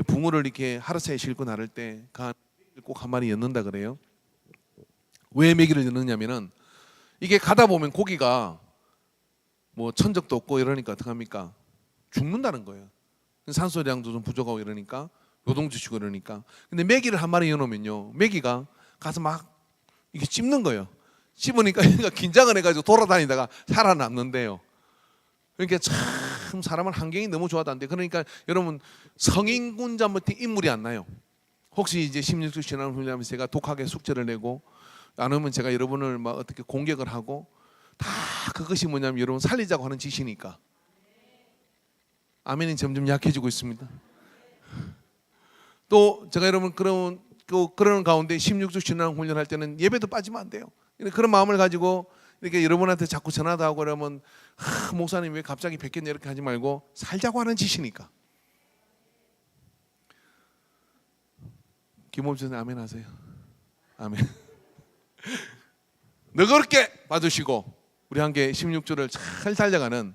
붕어를 이렇게 하루새에 싣고 나를 때 꼭 한 마리 엿는다 그래요. 왜 메기를 엿느냐면은 이게 가다 보면 고기가 뭐 천적도 없고 이러니까 어떡합니까? 죽는다는 거예요. 산소량도 좀 부족하고 이러니까, 요동도 치고 이러니까. 근데 메기를 한 마리 여놓으면요, 메기가 가서 막 이게 찝는 거예요. 찝으니까 얘가 긴장을 해가지고 돌아다니다가 살아남는데요. 그러니까 참 사람은 환경이 너무 좋아도안돼. 그러니까 여러분 성인군자부터 인물이 안 나요. 혹시 이제 16주 신앙 훈련하면서 제가 독하게 숙제를 내고 안 오면 제가 여러분을 막 어떻게 공격을 하고, 다 그것이 뭐냐면 여러분 살리자고 하는 짓이니까. 아멘이 점점 약해지고 있습니다. 또 제가 여러분 그런 가운데 16주 신앙 훈련할 때는 예배도 빠지면 안 돼요. 그런 마음을 가지고 이렇게 여러분한테 자꾸 전화도 하고 그러면 목사님 왜 갑자기 뵙겠냐 이렇게 하지 말고 살자고 하는 짓이니까. 김범준 아멘 하세요. 아멘. 너그럽게 봐주시고 우리 함께 16주를 잘 달려가는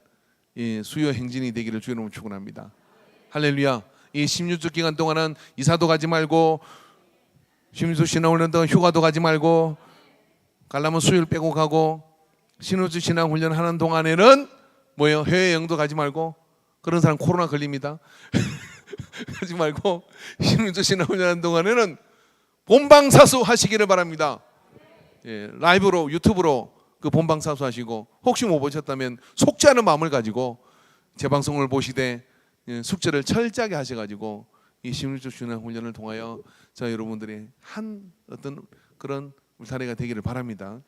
이 수요 행진이 되기를 주의 이름으로 축원합니다. 할렐루야. 이 16주 기간 동안은 이사도 가지 말고, 16주 신앙훈련 동안 휴가도 가지 말고, 가려면 수요일 빼고 가고, 16주 신앙훈련 하는 동안에는 뭐예요? 해외여행도 가지 말고, 그런 사람 코로나 걸립니다. 가지 말고 16주 신앙훈련 하는 동안에는 본방사수 하시기를 바랍니다. 라이브로 유튜브로 그 본방사수 하시고, 혹시 못 보셨다면 속죄하는 마음을 가지고 재방송을 보시되 숙제를 철저하게 하셔가지고 이 16주 신앙훈련을 통하여 저 여러분들이 한 어떤 그런 울타리가 되기를 바랍니다.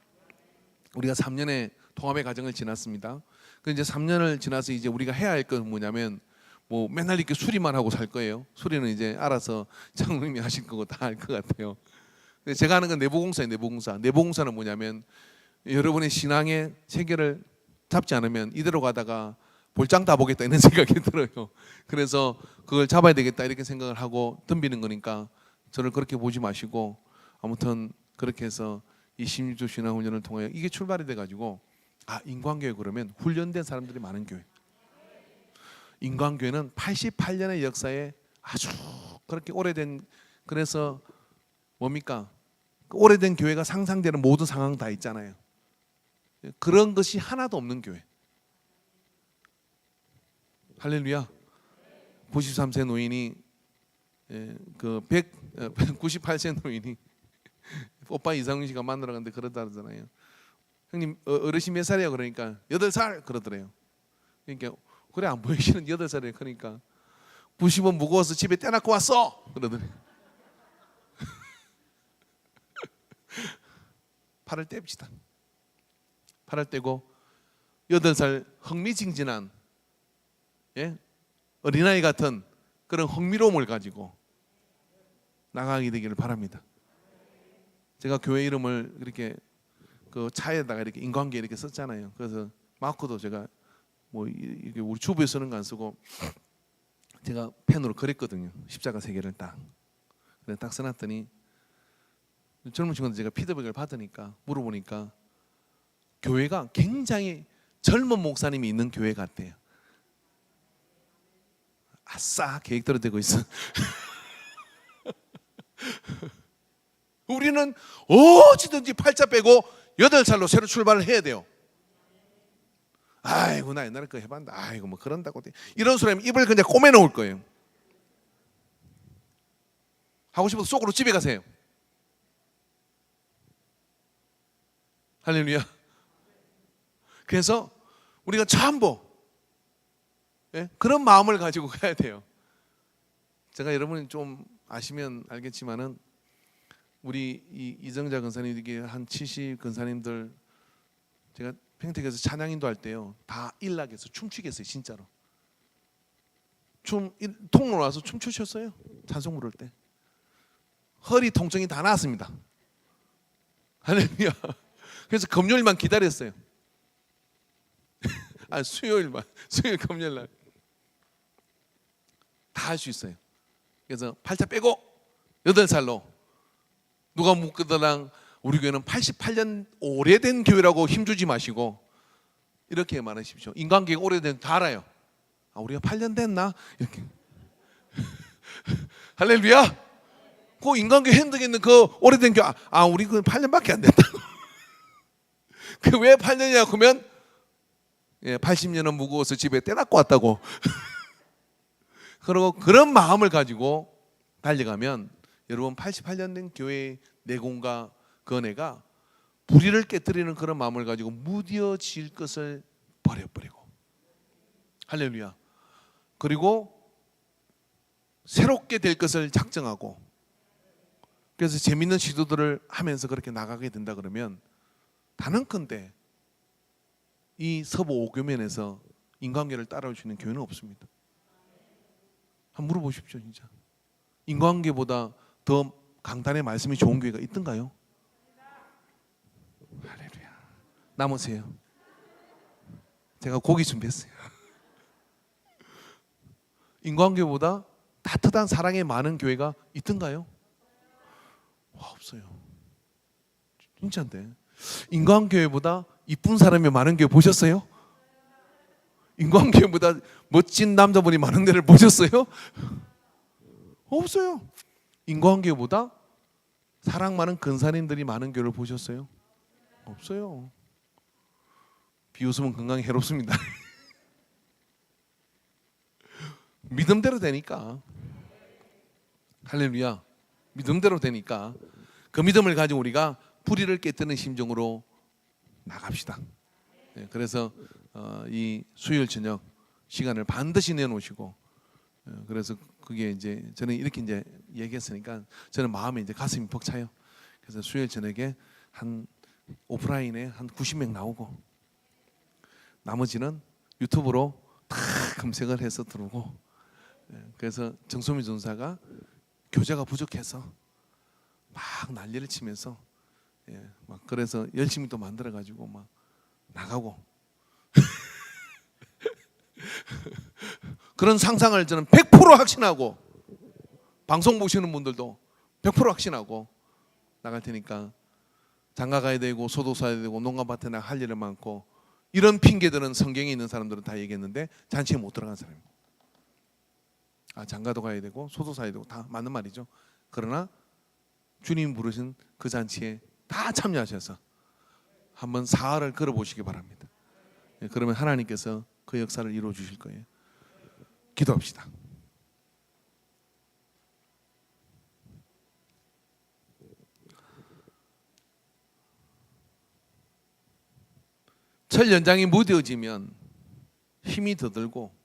우리가 3년의 통합의 과정을 지났습니다. 그 이제 3년을 지나서 이제 우리가 해야 할 건 뭐냐면, 뭐 맨날 이렇게 수리만 하고 살 거예요. 수리는 이제 알아서 장로님이 하실 거고 다 할 것 같아요. 근데 제가 하는 건 내부공사예요. 내부공사는 뭐냐면 여러분의 신앙의 체계를 잡지 않으면 이대로 가다가 볼장 다 보겠다 이런 생각이 들어요. 그래서 그걸 잡아야 되겠다 이렇게 생각을 하고 덤비는 거니까 저를 그렇게 보지 마시고 아무튼 그렇게 해서 이 16주 신앙훈련을 통하여 이게 출발이 돼가지고 인광교회 그러면 훈련된 사람들이 많은 교회. 인광교회는 88년의 역사에 아주 그렇게 오래된, 그래서 뭡니까? 오래된 교회가 상상되는 모든 상황 다 있잖아요. 그런 것이 하나도 없는 교회. 할렐루야. 93세 노인이 그 198세 노인이 오빠 이상훈 씨가 만나러 갔는데 그러다잖아요. 형님 어르신 몇 살이야? 그러니까 8살 그러더래요. 그러니까 그래 안 보이시는 8살이에요. 그러니까 90원 무거워서 집에 떼놓고 왔어 그러더래요. 팔을 뗍시다. 팔을 떼고 8살 흥미진진한 어린아이 같은 그런 흥미로움을 가지고 나가게 되기를 바랍니다. 제가 교회 이름을 이렇게 그 차에다가 이렇게 인관계 이렇게 썼잖아요. 그래서 마크도 제가 뭐 이게 우리 주부에 쓰는 거 안 쓰고 제가 펜으로 그렸거든요. 십자가 세 개를 딱. 그래서 딱 써놨더니 젊은 친구들 제가 피드백을 받으니까 물어보니까 교회가 굉장히 젊은 목사님이 있는 교회 같대요. 아싸 계획대로 되고 있어. 우리는 어찌든지 팔자 빼고 8살로 새로 출발을 해야 돼요. 아이고 나 옛날에 그거 해봤는데 아이고 뭐 그런다고 이런 소리 하면 입을 그냥 꼬매 놓을 거예요. 하고 싶어서 속으로 집에 가세요. 할렐루야. 그래서 우리가 전부 그런 마음을 가지고 가야 돼요. 제가 여러분이 좀 아시면 알겠지만은 우리 이정자 근사님에게 한 70 근사님들 제가 평택에서 찬양인도 할 때요 다 일락해서 춤추게 했어요. 진짜로 통로 와서 춤추셨어요. 찬송 부를 때 허리 통증이 다 나았습니다. 할렐루야. 그래서 금요일만 기다렸어요. 수요일만, 수요일 금요일 날 다 할 수 있어요. 그래서 팔자 빼고 8살로 누가 묻거든 우리 교회는 88년 오래된 교회라고 힘주지 마시고 이렇게 말하십시오. 인간계가 오래된 다 알아요. 우리가 8년 됐나? 이렇게. 할렐루야. 그 인간계 핸드에 있는 그 오래된 교회 우리 그 8년밖에 안 됐다고. 그 왜 8년이냐 그러면 80년은 무거워서 집에 떼놨고 왔다고. 그리고 그런 마음을 가지고 달려가면 여러분 88년 된 교회의 내공과 건애가 불의를 깨뜨리는 그런 마음을 가지고 무뎌질 것을 버려버리고 할렐루야. 그리고 새롭게 될 것을 작정하고 그래서 재밌는 시도들을 하면서 그렇게 나가게 된다 그러면 단언컨대 이 서부 오교면에서 인간계를 따라올 수 있는 교회는 없습니다. 한번 물어보십시오. 진짜 인간계보다 더 강단의 말씀이 좋은 교회가 있던가요? 할렐루야. 남으세요. 제가 고기 준비했어요. 인간계보다 따뜻한 사랑이 많은 교회가 있던가요? 없어요. 진짜인데 인간교회보다 이쁜 사람이 많은 교회 보셨어요? 인간교회보다 멋진 남자분이 많은 데를 보셨어요? 없어요. 인간교회보다 사랑 많은 근사님들이 많은 교회를 보셨어요? 없어요. 비웃으면 건강에 해롭습니다. 믿음대로 되니까. 할렐루야. 믿음대로 되니까 그 믿음을 가지고 우리가 불의를 깨뜨리는 심정으로 나갑시다. 그래서 이 수요일 저녁 시간을 반드시 내놓으시고 그래서 그게 이제 저는 이렇게 이제 얘기했으니까 저는 마음에 이제 가슴이 벅차요. 그래서 수요일 저녁에 한 오프라인에 한 90명 나오고 나머지는 유튜브로 다 검색을 해서 들어오고 그래서 정소미 전사가 교재가 부족해서 막 난리를 치면서 막 그래서 열심히 또 만들어 가지고 막 나가고 그런 상상을 저는 100% 확신하고, 방송 보시는 분들도 100% 확신하고 나갈 테니까, 장가 가야 되고 소도 사야 되고 농가밭에 나가 할 일이 많고, 이런 핑계들은 성경에 있는 사람들은 다 얘기했는데 잔치에 못 들어간 사람입니다. 장가도 가야 되고 소도 사야 되고 다 맞는 말이죠. 그러나 주님 부르신 그 잔치에 다 참여하셔서 한번 사활을 걸어보시기 바랍니다. 그러면 하나님께서 그 역사를 이루어 주실 거예요. 기도합시다. 철 연장이 무뎌지면 힘이 더 들고,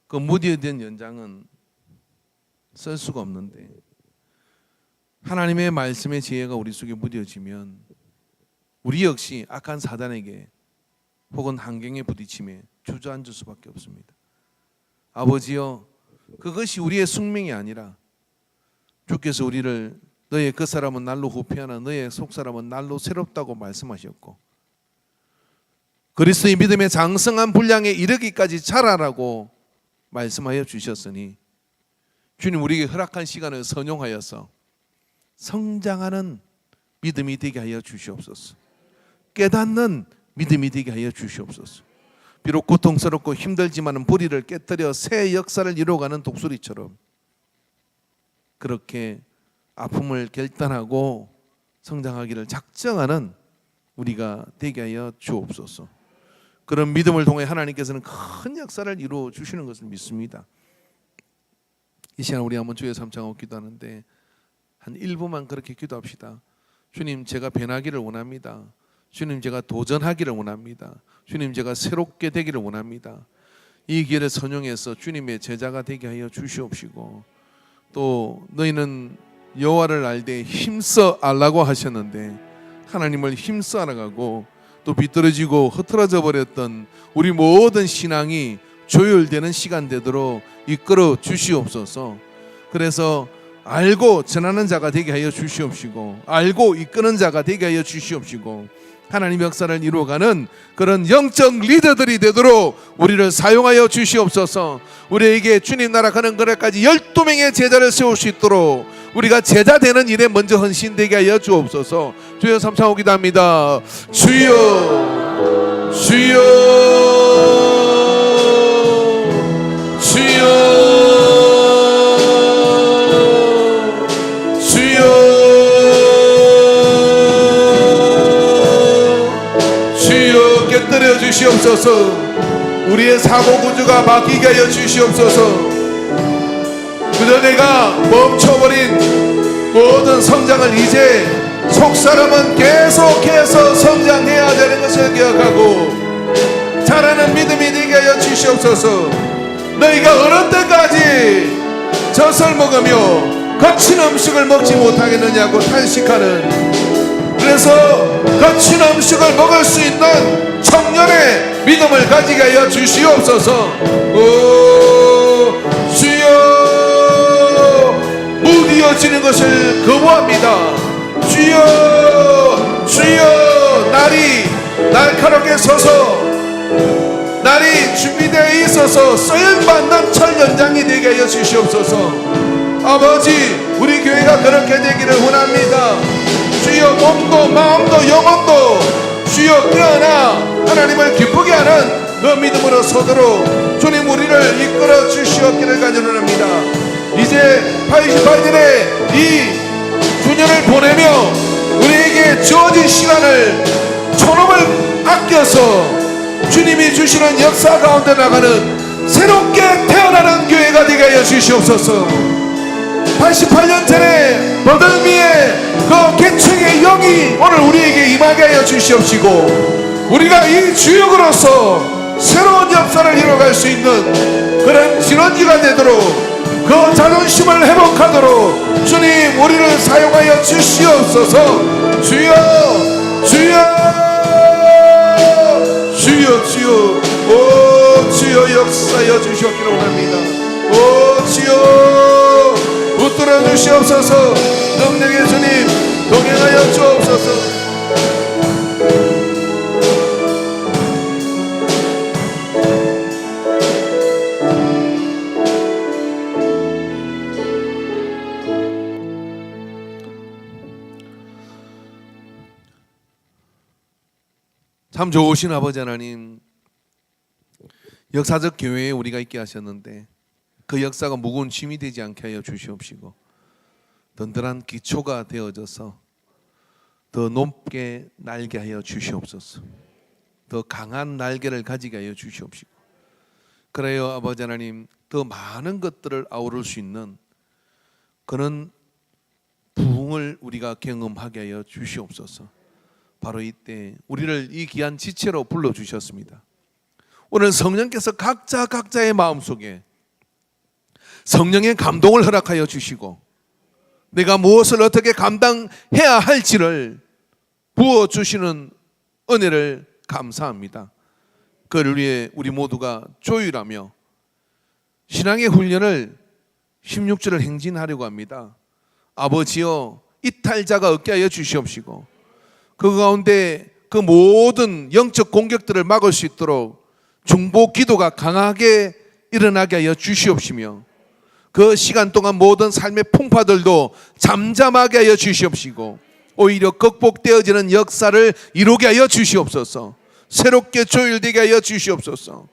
그 무뎌진 연장은 쓸 수가 없는데, 하나님의 말씀의 지혜가 우리 속에 무뎌지면 우리 역시 악한 사단에게 혹은 환경에 부딪힘에 주저앉을 수밖에 없습니다. 아버지여, 그것이 우리의 숙명이 아니라 주께서 우리를 너의 그 사람은 날로 후패하나 너의 속사람은 날로 새롭다고 말씀하셨고, 그리스도의 믿음의 장성한 분량에 이르기까지 자라라고 말씀하여 주셨으니, 주님 우리에게 허락한 시간을 선용하여서 성장하는 믿음이 되게 하여 주시옵소서. 깨닫는 믿음이 되게 하여 주시옵소서. 비록 고통스럽고 힘들지만 뿌리를 깨뜨려 새 역사를 이루어가는 독수리처럼 그렇게 아픔을 결단하고 성장하기를 작정하는 우리가 되게 하여 주옵소서. 그런 믿음을 통해 하나님께서는 큰 역사를 이루어 주시는 것을 믿습니다. 이 시간 우리 한번 주의 삼창하고 기도하는데 한 1분만 그렇게 기도합시다. 주님, 제가 변하기를 원합니다. 주님, 제가 도전하기를 원합니다. 주님, 제가 새롭게 되기를 원합니다. 이 기회를 선용해서 주님의 제자가 되게 하여 주시옵시고, 또 너희는 여호와를 알되 힘써 알라고 하셨는데 하나님을 힘써 알아가고 또 비뚤어지고 흐트러져 버렸던 우리 모든 신앙이 조율되는 시간 되도록 이끌어 주시옵소서. 그래서 알고 전하는 자가 되게 하여 주시옵시고, 알고 이끄는 자가 되게 하여 주시옵시고, 하나님 역사를 이루어가는 그런 영적 리더들이 되도록 우리를 사용하여 주시옵소서. 우리에게 주님 나라 가는 그날까지 12명의 제자를 세울 수 있도록 우리가 제자 되는 일에 먼저 헌신되게 하여 주옵소서. 주여 삼창하고 기도합니다. 주여, 주여, 주여, 깨뜨려 주시옵소서. 우리의 사고 구조가 바뀌게 하여 주시옵소서. 그저 내가 멈춰버린 모든 성장을 이제 속사람은 계속해서 성장해야 되는 것을 기억하고 자라는 믿음이 되게 하여 주시옵소서. 너희가 어느 때까지 젖을 먹으며 거친 음식을 먹지 못하겠느냐고 탄식하는, 그래서 거친 음식을 먹을 수 있는 청년의 믿음을 가지게 하여 주시옵소서. 오 주여, 무디어지는 것을 거부합니다. 주여, 주여, 날이 날카롭게 서서 날이 준비되어 있어서 쓰임받는 철 연장이 되게 하여 주시옵소서. 아버지, 우리 교회가 그렇게 되기를 원합니다. 주여, 몸도 마음도 영혼도 주여 깨어나 하나님을 기쁘게 하는 그 믿음으로 서도록 주님 우리를 이끌어 주시옵기를 간절합니다. 이제 88년의 이 9년을 보내며 우리에게 주어진 시간을 촌업을 아껴서 주님이 주시는 역사 가운데 나가는 새롭게 태어나는 교회가 되게 하여 주시옵소서. 88년 전에 버들미의 그 개척의 영이 오늘 우리에게 임하게 하여 주시옵시고, 우리가 이 주역으로서 새로운 역사를 이뤄갈 수 있는 그런 진원지가 되도록 그 자존심을 회복하도록 주님 우리를 사용하여 주시옵소서. 주여, 주여, 주여, 주여, 오 주여 역사하여 주시옵기를 원합니다. 오 주여 붙들어 주시옵소서. 능력의 주님 동행하여 주옵소서. 참 좋으신 아버지 하나님, 역사적 교회에 우리가 있게 하셨는데 그 역사가 무거운 짐이 되지 않게 하여 주시옵시고 든든한 기초가 되어져서 더 높게 날게 하여 주시옵소서. 더 강한 날개를 가지게 하여 주시옵시고 그래요 아버지 하나님, 더 많은 것들을 아우를 수 있는 그런 부흥을 우리가 경험하게 하여 주시옵소서. 바로 이때 우리를 이 귀한 지체로 불러주셨습니다. 오늘 성령께서 각자의 마음속에 성령의 감동을 허락하여 주시고 내가 무엇을 어떻게 감당해야 할지를 부어주시는 은혜를 감사합니다. 그를 위해 우리 모두가 조율하며 신앙의 훈련을 16절을 행진하려고 합니다. 아버지여, 이탈자가 없게 하여 주시옵시고 그 가운데 그 모든 영적 공격들을 막을 수 있도록 중보 기도가 강하게 일어나게 하여 주시옵시며 그 시간 동안 모든 삶의 풍파들도 잠잠하게 하여 주시옵시고 오히려 극복되어지는 역사를 이루게 하여 주시옵소서. 새롭게 조율되게 하여 주시옵소서.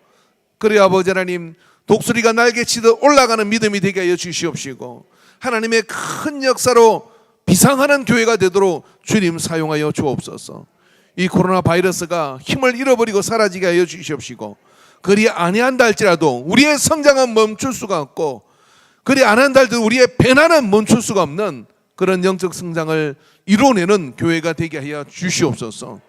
그래 아버지 하나님, 독수리가 날개치듯 올라가는 믿음이 되게 하여 주시옵시고 하나님의 큰 역사로 비상하는 교회가 되도록 주님 사용하여 주옵소서. 이 코로나 바이러스가 힘을 잃어버리고 사라지게 하여 주시옵시고 그리 아니한다 할지라도 우리의 성장은 멈출 수가 없고 그리 안 한다 할지라도 우리의 배난은 멈출 수가 없는 그런 영적 성장을 이뤄내는 교회가 되게 하여 주시옵소서.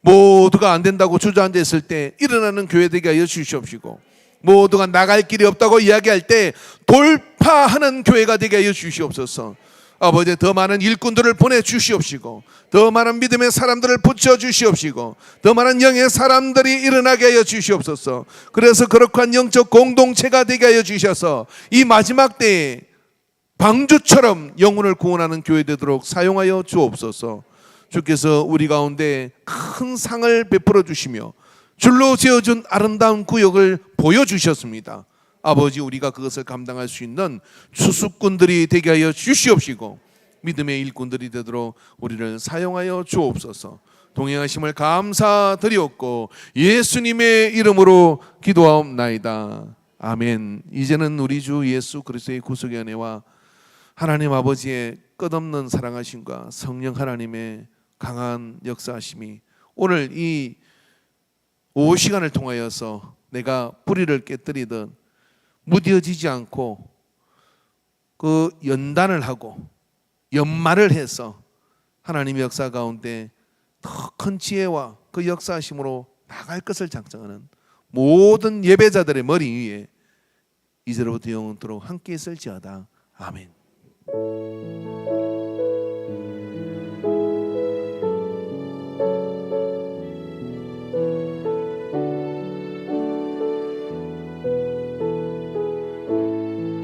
모두가 안 된다고 주저앉아 있을 때 일어나는 교회 되게 하여 주시옵시고 모두가 나갈 길이 없다고 이야기할 때 돌파하는 교회가 되게 하여 주시옵소서. 아버지, 더 많은 일꾼들을 보내주시옵시고 더 많은 믿음의 사람들을 붙여주시옵시고 더 많은 영의 사람들이 일어나게 하여 주시옵소서. 그래서 거룩한 영적 공동체가 되게 하여 주셔서 이 마지막 때에 방주처럼 영혼을 구원하는 교회 되도록 사용하여 주옵소서. 주께서 우리 가운데 큰 상을 베풀어 주시며 줄로 지어준 아름다운 구역을 보여주셨습니다. 아버지, 우리가 그것을 감당할 수 있는 수수꾼들이 되게 하여 주시옵시고 믿음의 일꾼들이 되도록 우리를 사용하여 주옵소서. 동행하심을 감사드리옵고 예수님의 이름으로 기도하옵나이다. 아멘. 이제는 우리 주 예수 그리스도의 구속의 은혜와 하나님 아버지의 끝없는 사랑하심과 성령 하나님의 강한 역사하심이 오늘 이 오후 시간을 통하여서 내가 뿌리를 깨뜨리든 무뎌지지 않고 그 연단을 하고 연말을 해서 하나님의 역사 가운데 더 큰 지혜와 그 역사하심으로 나갈 것을 작정하는 모든 예배자들의 머리 위에 이제로부터 영원토록 함께 있을지어다. 아멘.